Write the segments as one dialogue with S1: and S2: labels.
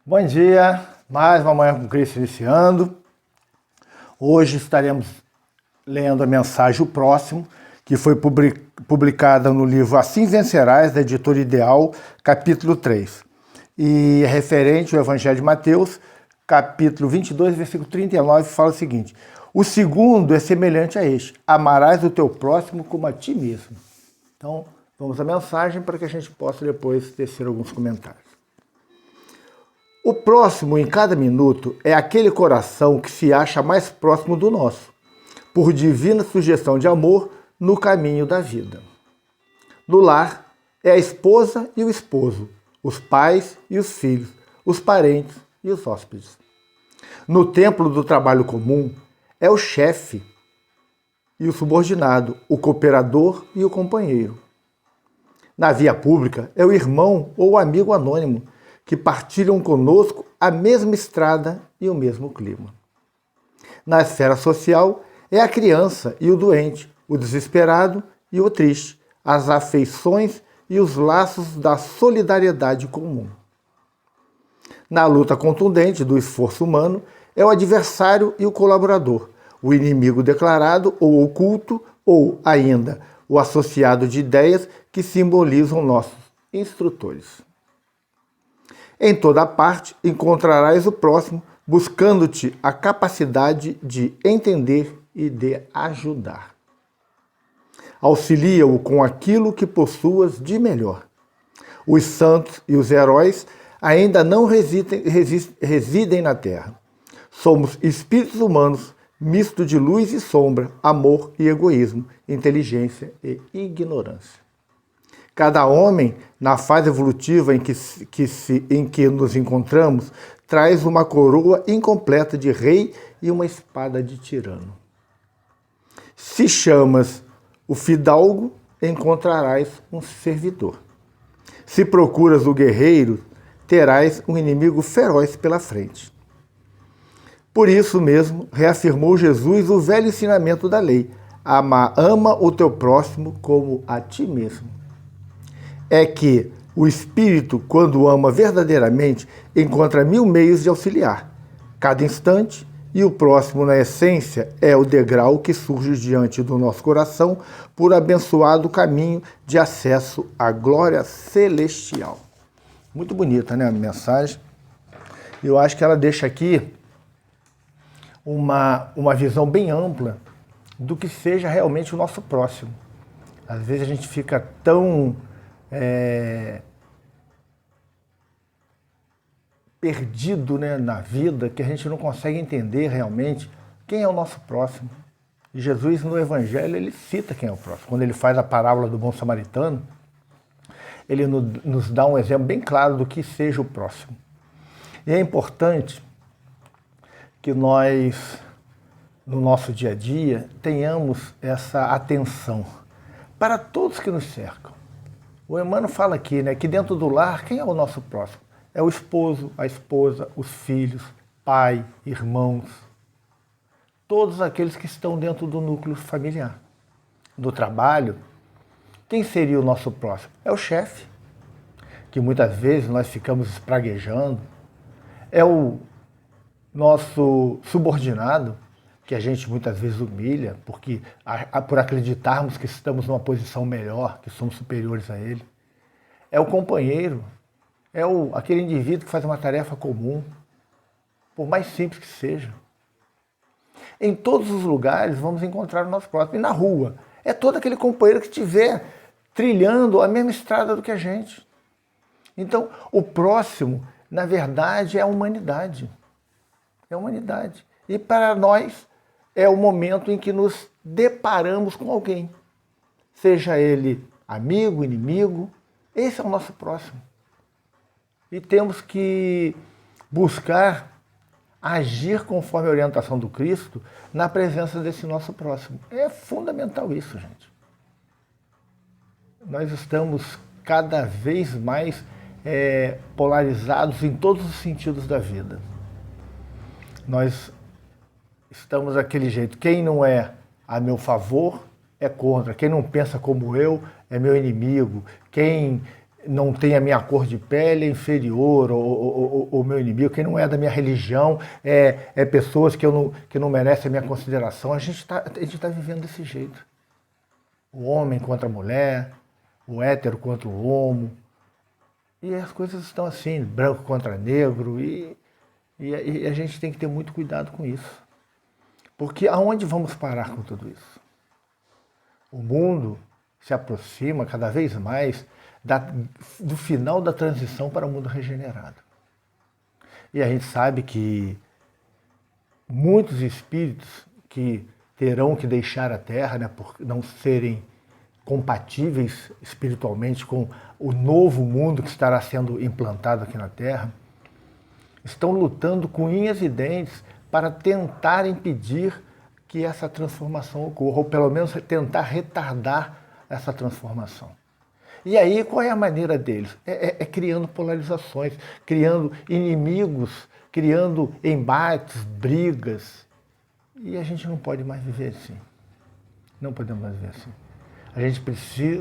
S1: Bom dia, mais uma manhã com Cristo iniciando. Hoje estaremos lendo a mensagem O Próximo, que foi publicada no livro Assim Vencerás, da editora Ideal, capítulo 3. E é referente ao Evangelho de Mateus, capítulo 22, versículo 39, fala o seguinte: o segundo é semelhante a este: amarás o teu próximo como a ti mesmo. Então, vamos à mensagem para que a gente possa depois tecer alguns comentários. O próximo em cada minuto é aquele coração que se acha mais próximo do nosso, por divina sugestão de amor no caminho da vida. No lar é a esposa e o esposo, os pais e os filhos, os parentes e os hóspedes. No templo do trabalho comum é o chefe e o subordinado, o cooperador e o companheiro. Na via pública é o irmão ou o amigo anônimo, que partilham conosco a mesma estrada e o mesmo clima. Na esfera social, é a criança e o doente, o desesperado e o triste, as afeições e os laços da solidariedade comum. Na luta contundente do esforço humano, é o adversário e o colaborador, o inimigo declarado ou oculto, ou, ainda, o associado de ideias que simbolizam nossos instrutores. Em toda parte encontrarás o próximo, buscando-te a capacidade de entender e de ajudar. Auxilia-o com aquilo que possuas de melhor. Os santos e os heróis ainda não residem na terra. Somos espíritos humanos, misto de luz e sombra, amor e egoísmo, inteligência e ignorância. Cada homem, na fase evolutiva em que nos encontramos, traz uma coroa incompleta de rei e uma espada de tirano. Se chamas o fidalgo, encontrarás um servidor. Se procuras o guerreiro, terás um inimigo feroz pela frente. Por isso mesmo, reafirmou Jesus o velho ensinamento da lei: ama o teu próximo como a ti mesmo. É que o espírito, quando ama verdadeiramente, encontra 1000 meios de auxiliar, cada instante, e o próximo, na essência, é o degrau que surge diante do nosso coração por abençoado caminho de acesso à glória celestial. Muito bonita, né, a mensagem? Eu acho que ela deixa aqui uma visão bem ampla do que seja realmente o nosso próximo. Às vezes a gente fica tão perdido, né, na vida, que a gente não consegue entender realmente quem é o nosso próximo. E Jesus, no Evangelho, ele cita quem é o próximo. Quando ele faz a parábola do bom samaritano, ele nos dá um exemplo bem claro do que seja o próximo. E é importante que nós, no nosso dia a dia, tenhamos essa atenção para todos que nos cercam. O Emmanuel fala aqui, né, que dentro do lar, quem é o nosso próximo? É o esposo, a esposa, os filhos, pai, irmãos, todos aqueles que estão dentro do núcleo familiar. No trabalho, quem seria o nosso próximo? É o chefe, que muitas vezes nós ficamos espraguejando. É o nosso subordinado, que a gente muitas vezes humilha, porque por acreditarmos que estamos numa posição melhor, que somos superiores a ele. É o companheiro, é aquele indivíduo que faz uma tarefa comum, por mais simples que seja. Em todos os lugares vamos encontrar o nosso próximo. E na rua, é todo aquele companheiro que estiver trilhando a mesma estrada do que a gente. Então, o próximo, na verdade, é a humanidade. É a humanidade. E para nós, é o momento em que nos deparamos com alguém. Seja ele amigo, inimigo, esse é o nosso próximo. E temos que buscar agir conforme a orientação do Cristo na presença desse nosso próximo. É fundamental isso, gente. Nós estamos cada vez mais polarizados em todos os sentidos da vida. Nós estamos daquele jeito. Quem não é a meu favor é contra. Quem não pensa como eu é meu inimigo. Quem não tem a minha cor de pele é inferior, ou meu inimigo, quem não é da minha religião é pessoas que não merecem a minha consideração. A gente tá vivendo desse jeito. O homem contra a mulher, o hétero contra o homo, e as coisas estão assim, branco contra negro, e a gente tem que ter muito cuidado com isso. Porque aonde vamos parar com tudo isso? O mundo se aproxima cada vez mais do final da transição para o mundo regenerado. E a gente sabe que muitos espíritos que terão que deixar a Terra, né, por não serem compatíveis espiritualmente com o novo mundo que estará sendo implantado aqui na Terra, estão lutando com unhas e dentes para tentar impedir que essa transformação ocorra, ou pelo menos tentar retardar essa transformação. E aí, qual é a maneira deles? É criando polarizações, criando inimigos, criando embates, brigas. E a gente não pode mais viver assim. Não podemos mais viver assim.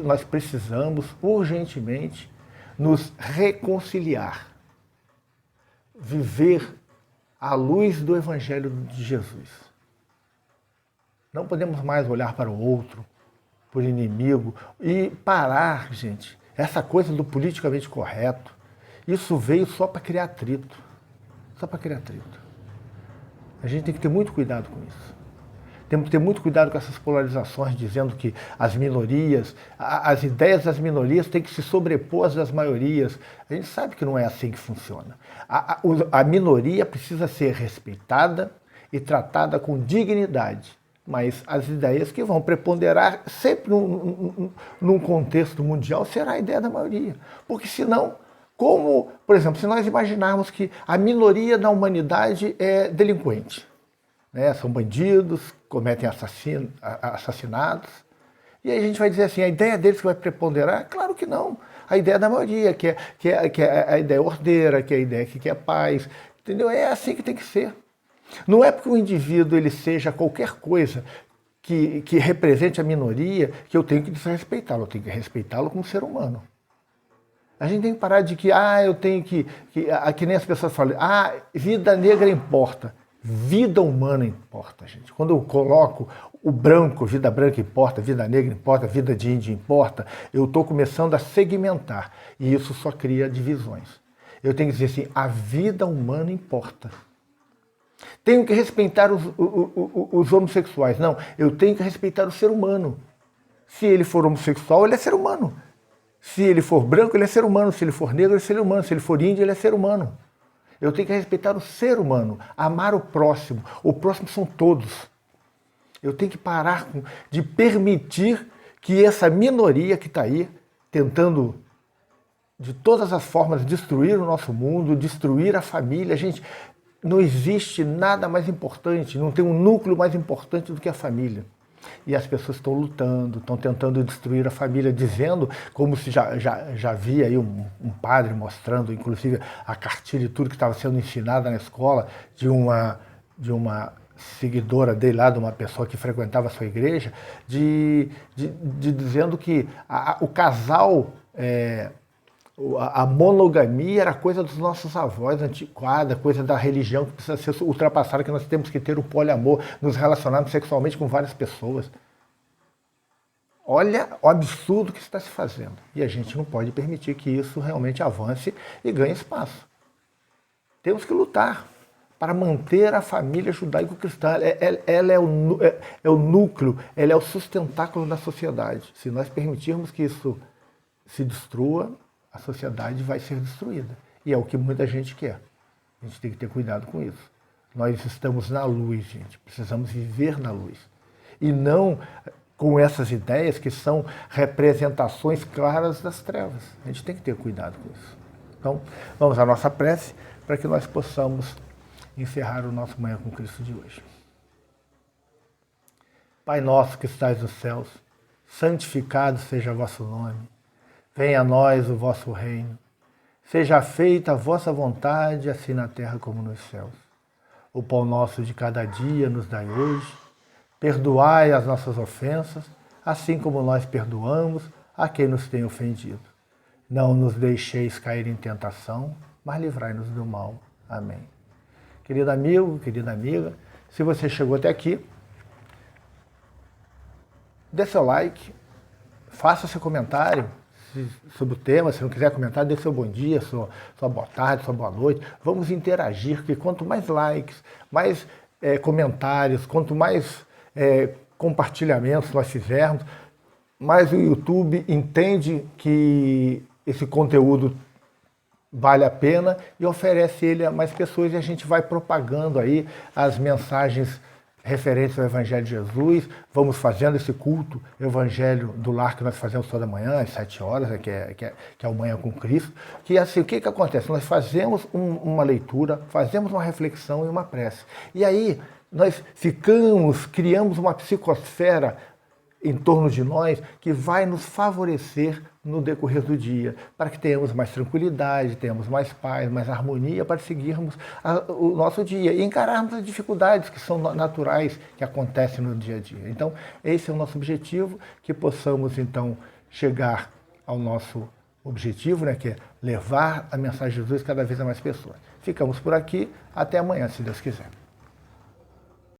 S1: Nós precisamos urgentemente nos reconciliar, viver à luz do Evangelho de Jesus. Não podemos mais olhar para o outro, por inimigo, e parar, gente, essa coisa do politicamente correto. Isso veio só para criar atrito. Só para criar atrito. A gente tem que ter muito cuidado com isso. Temos que ter muito cuidado com essas polarizações, dizendo que as minorias, as ideias das minorias têm que se sobrepor às das maiorias. A gente sabe que não é assim que funciona. A minoria precisa ser respeitada e tratada com dignidade. Mas as ideias que vão preponderar sempre num contexto mundial será a ideia da maioria. Porque senão, por exemplo, se nós imaginarmos que a minoria da humanidade é delinquente, né? São bandidos, cometem assassinatos, e aí a gente vai dizer assim, a ideia deles que vai preponderar? Claro que não. A ideia da maioria, que é a ideia ordeira, que é a ideia que quer paz, entendeu? É assim que tem que ser. Não é porque o indivíduo ele seja qualquer coisa que represente a minoria que eu tenho que desrespeitá-lo, eu tenho que respeitá-lo como ser humano. A gente tem que parar de que eu tenho que nem as pessoas falam, vida negra importa. Vida humana importa, gente. Quando eu coloco o branco, vida branca importa, vida negra importa, vida de índio importa, eu estou começando a segmentar. E isso só cria divisões. Eu tenho que dizer assim, a vida humana importa. Tenho que respeitar os homossexuais. Não, eu tenho que respeitar o ser humano. Se ele for homossexual, ele é ser humano. Se ele for branco, ele é ser humano. Se ele for negro, ele é ser humano. Se ele for índio, ele é ser humano. Eu tenho que respeitar o ser humano, amar o próximo. O próximo são todos. Eu tenho que parar de permitir que essa minoria que está aí, tentando de todas as formas destruir o nosso mundo, destruir a família. Gente, não existe nada mais importante, não tem um núcleo mais importante do que a família. E as pessoas estão lutando, estão tentando destruir a família, dizendo, como se já havia aí um padre mostrando, inclusive, a cartilha e tudo que estava sendo ensinada na escola de uma seguidora dele lá, de uma pessoa que frequentava a sua igreja, dizendo que o casal... A monogamia era coisa dos nossos avós, antiquada, coisa da religião que precisa ser ultrapassada, que nós temos que ter o poliamor, nos relacionarmos sexualmente com várias pessoas. Olha o absurdo que está se fazendo. E a gente não pode permitir que isso realmente avance e ganhe espaço. Temos que lutar para manter a família judaico-cristã. Ela é o núcleo, ela é o sustentáculo da sociedade. Se nós permitirmos que isso se destrua, a sociedade vai ser destruída. E é o que muita gente quer. A gente tem que ter cuidado com isso. Nós estamos na luz, gente. Precisamos viver na luz. E não com essas ideias que são representações claras das trevas. A gente tem que ter cuidado com isso. Então, vamos à nossa prece para que nós possamos encerrar o nosso Manhã com Cristo de hoje. Pai nosso que estais nos céus, santificado seja o vosso nome. Venha a nós o vosso reino. Seja feita a vossa vontade, assim na terra como nos céus. O pão nosso de cada dia nos dai hoje. Perdoai as nossas ofensas, assim como nós perdoamos a quem nos tem ofendido. Não nos deixeis cair em tentação, mas livrai-nos do mal. Amém. Querido amigo, querida amiga, se você chegou até aqui, dê seu like, faça seu comentário sobre o tema. Se não quiser comentar, dê seu bom dia, sua boa tarde, sua boa noite. Vamos interagir, porque quanto mais likes, mais comentários, quanto mais compartilhamentos nós fizermos, mais o YouTube entende que esse conteúdo vale a pena e oferece ele a mais pessoas, e a gente vai propagando aí as mensagens referentes ao Evangelho de Jesus. Vamos fazendo esse culto Evangelho do Lar que nós fazemos toda manhã, às 7 horas, que é o Manhã com Cristo. Que assim, o que acontece? Nós fazemos uma leitura, fazemos uma reflexão e uma prece. E aí nós criamos uma psicosfera em torno de nós que vai nos favorecer no decorrer do dia, para que tenhamos mais tranquilidade, tenhamos mais paz, mais harmonia para seguirmos o nosso dia e encararmos as dificuldades que são naturais, que acontecem no dia a dia. Então, esse é o nosso objetivo, que possamos então chegar ao nosso objetivo, né, que é levar a mensagem de Jesus cada vez a mais pessoas. Ficamos por aqui, até amanhã, se Deus quiser.